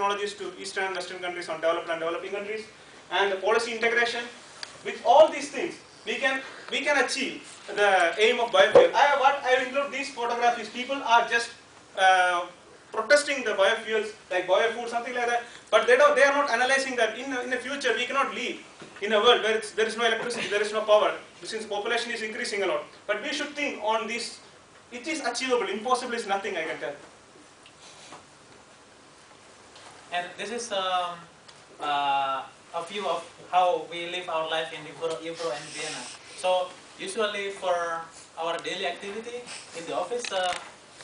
technologies to Eastern and Western countries, on developed and developing countries, and the policy integration. With all these things, we can achieve the aim of biofuel. What I include these photographs is people are just protesting the biofuels like biofood, something like that, but they are not analyzing that in the future we cannot live in a world where there is no electricity, there is no power, since population is increasing a lot. But we should think on this. It is achievable. Impossible is nothing, I can tell. And this is a view of how we live our life in Euro and Vienna. So usually for our daily activity in the office,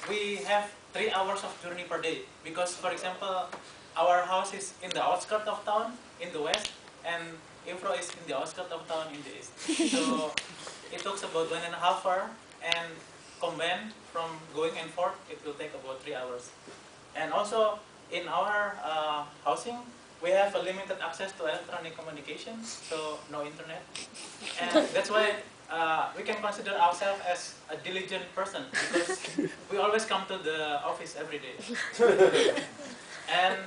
we have 3 hours of journey per day. Because, for example, our house is in the outskirts of town in the west, and Euro is in the outskirts of town in the east. So it takes about 1.5 hours, and combined from going and forth, it will take about 3 hours. And also in our housing, we have a limited access to electronic communication, so no internet. And that's why we can consider ourselves as a diligent person, because we always come to the office every day. And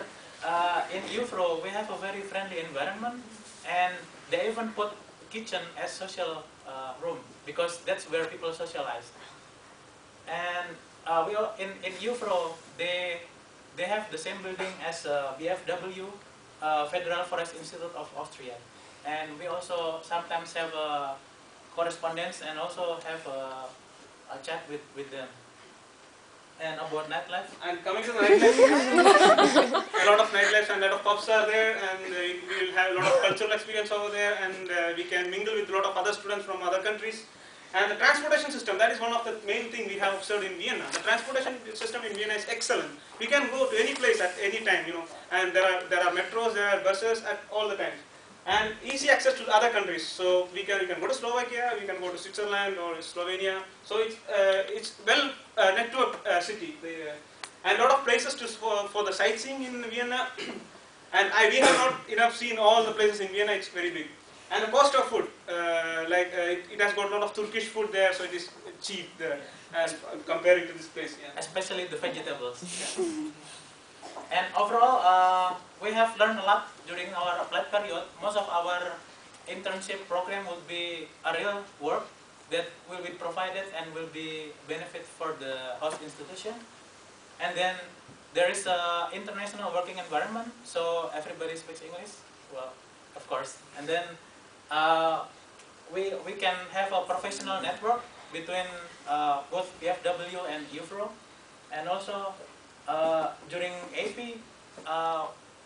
in UFRO, we have a very friendly environment, and they even put kitchen as social room, because that's where people socialize. And in UFRO, they have the same building as BFW, Federal Forest Institute of Austria. And we also sometimes have a correspondence and also have a chat with them. And about nightlife? And coming to the nightlife, a lot of nightlife and a lot of pubs are there, and we will have a lot of cultural experience over there, and we can mingle with a lot of other students from other countries. And the transportation system, that is one of the main things we have observed in Vienna. The transportation system in Vienna is excellent. We can go to any place at any time, and there are metros, there are buses at all the times. And easy access to other countries. So we can go to Slovakia, we can go to Switzerland or Slovenia. So it's well networked city. And a lot of places for the sightseeing in Vienna. And we have not enough seen all the places in Vienna. It's very big. And the cost of food, it has got a lot of Turkish food there, so it is cheap there as comparing to this place. Yeah. Especially the vegetables. Yeah. And overall, we have learned a lot during our applied period. Most of our internship program will be a real work that will be provided and will be benefit for the host institution. And then there is an international working environment, so everybody speaks English. Well, of course. And then we can have a professional network between both BFW and UFRO. And also during AP,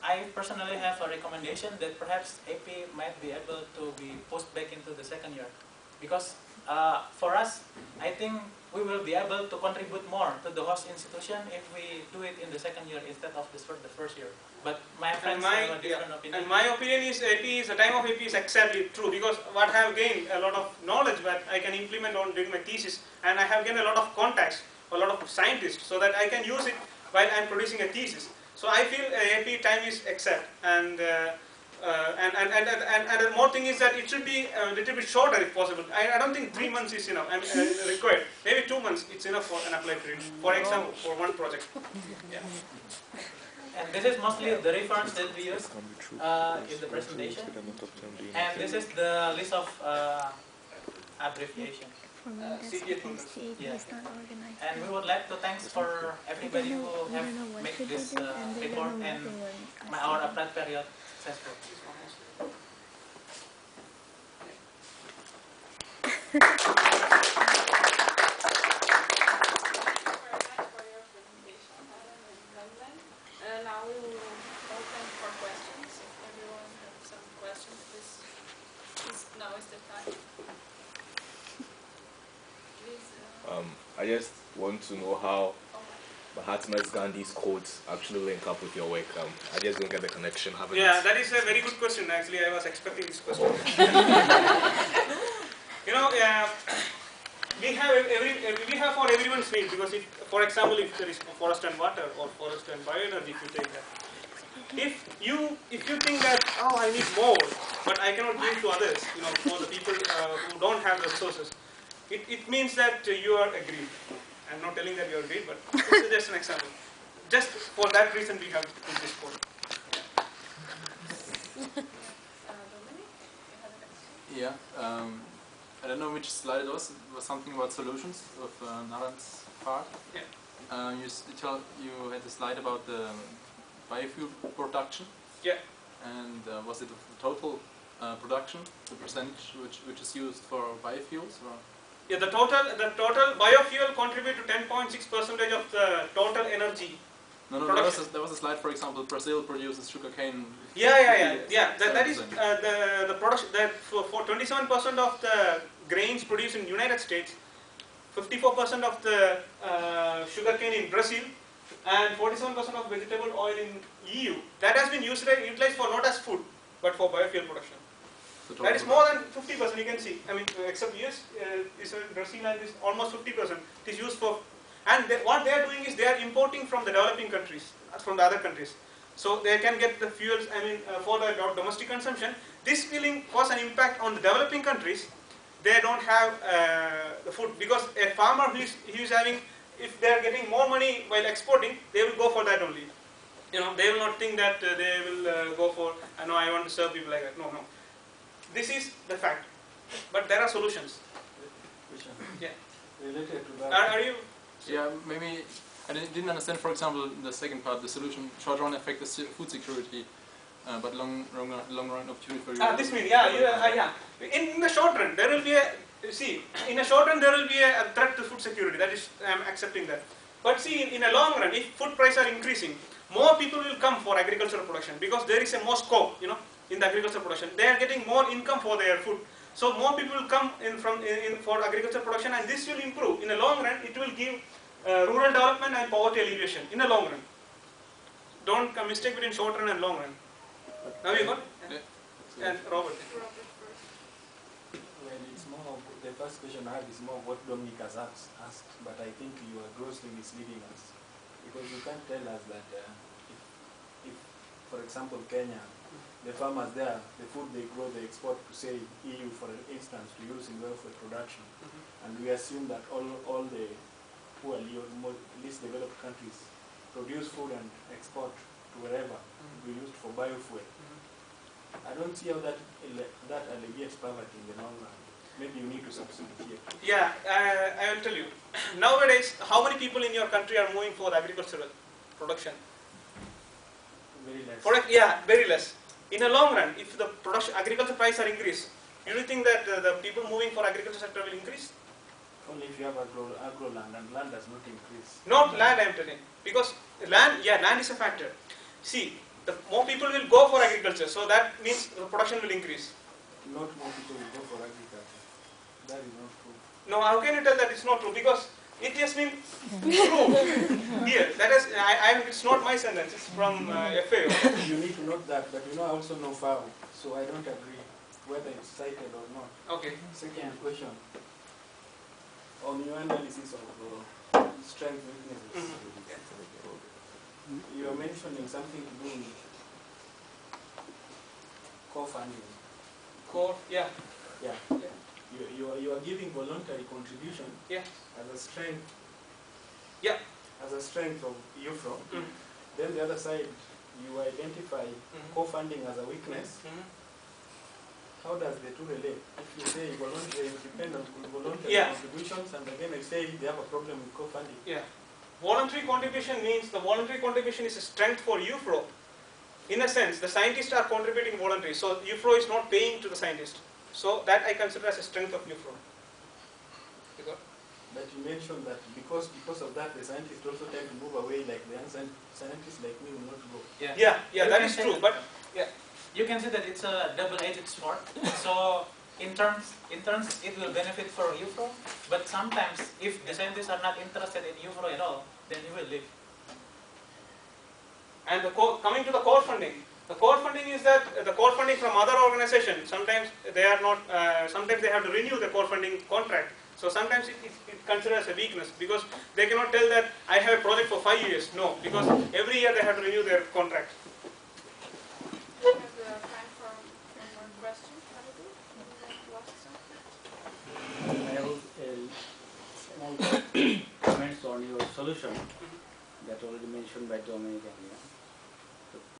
I personally have a recommendation that perhaps AP might be able to be pushed back into the second year. Because for us, I think we will be able to contribute more to the host institution if we do it in the second year instead of the first year. But my friends have a different opinion. And my opinion is the time of AP is exactly true, because what I have gained a lot of knowledge that I can implement on during my thesis, and I have gained a lot of contacts, a lot of scientists, so that I can use it while I am producing a thesis. So I feel AP time is exact, and more thing is that it should be a little bit shorter if possible. I don't think 3 months is enough. Required. Maybe 2 months. It's enough for an applied period. For example, for one project. Yeah. And this is mostly the reference that we use in the presentation. And this is the list of abbreviation. Yeah. And we would like to thanks for everybody who have made this report and our applied period successful. Now we will open for questions. If everyone has some questions, now is the time. I just want to know how Mahatma Gandhi's quotes actually link up with your work. I just don't get the connection. Yeah, that is a very good question. Actually, I was expecting this question. We have for everyone's need, because if, for example, if there is forest and water or forest and bioenergy, if you take that, if you think that I need more, but I cannot give to others, for the people who don't have the resources, it means that you are aggrieved. I'm not telling that you are aggrieved, but this is just an example. Just for that reason, we have put this quote. Yeah. I don't know which slide it was. It was something about solutions of Naran's part. Yeah. You had a slide about the biofuel production. Yeah. And was it the total production, the percentage which is used for biofuels? Or? Yeah, the total biofuel contribute to 10.6% of the total energy. No, there was a slide, for example, Brazil produces sugarcane. Yeah. That is the production. That for 27% of the grains produced in United States, 54% of the sugarcane in Brazil, and 47% of vegetable oil in EU. That has been utilized for not as food, but for biofuel production. That is more than 50%. You can see. I mean, except US, Brazil and is almost 50%. It is used for, and what they are doing is they are importing from the developing countries, from the other countries. So they can get the fuels. I mean, for the domestic consumption. This will cause an impact on the developing countries. They don't have the food because a farmer who is having, if they are getting more money while exporting, they will go for that only. You know, they will not think that they will go for, no, I want to serve people like that. No. This is the fact. But there are solutions. Yeah. Related to that. Are you? Yeah, maybe I didn't understand. For example, the second part, the solution short run affect the food security, but long run opportunity for you. This means yeah. In the short run, there will be in a short run there will be a threat to food security. That is, I am accepting that. But see, in a long run, if food prices are increasing, more people will come for agricultural production because there is a more scope, you know, in the agricultural production. They are getting more income for their food. So more people will come in for agricultural production, and this will improve. In the long run, it will give rural development and poverty alleviation in the long run. Don't mistake between short run and long run. Now you got? Yeah. And Robert. Well, it's more of, the first question I have is more what Dominic has asked, but I think you are grossly misleading us. Because you can't tell us that if, for example, Kenya, the farmers there, the food they grow, they export to, say, EU, for instance, to use in welfare production. And we assume that all the poor, least developed countries produce food and export to wherever to be used for biofuel. I don't see how that alleviates poverty in the long run. Maybe you need to substitute. Yeah, I will tell you. Nowadays, how many people in your country are moving for the agricultural production? Very less. Very less. In a long run, if the agriculture prices are increased, do you think that the people moving for agriculture sector will increase? Only if you have agro land, and land does not increase. Not land, I am telling. Because land is a factor. See, the more people will go for agriculture, so that means the production will increase. Not more people will go for agriculture. That is not true. No, how can you tell that it's not true? Because it has been proved here. That is, it's not my sentence. It's from FAO. You need to note that, but I also know FAO, so I don't agree whether it's cited or not. Okay. Second question. On your analysis of strength weaknesses, you are mentioning something to do with co-funding. Yeah. You are giving voluntary contribution as a strength. Yeah. As a strength of UFRO. Then the other side, you identify co-funding as a weakness. How does the two relate? If you say voluntary independent voluntary contributions, and again I say they have a problem with co-funding. Yeah. Voluntary contribution means the voluntary contribution is a strength for UFRO. In a sense, the scientists are contributing voluntarily, so UFRO is not paying to the scientist. So that I consider as a strength of UFRO. But you mentioned that because of that, the scientists also tend to move away, like the scientists like me will not go. Yeah, that is true. But you can say that it's a double-edged sword. So in terms, it will benefit for UFRO, but sometimes if the scientists are not interested in UFRO at all, then he will leave. And coming to the core funding. The core funding is that the core funding from other organizations, sometimes they are not, sometimes they have to renew the core funding contract. So sometimes it considered as a weakness because they cannot tell that I have a project for 5 years. No, because every year they have to renew their contract. We have time for one more question. I have small comments on your solution that already mentioned by Dominic earlier.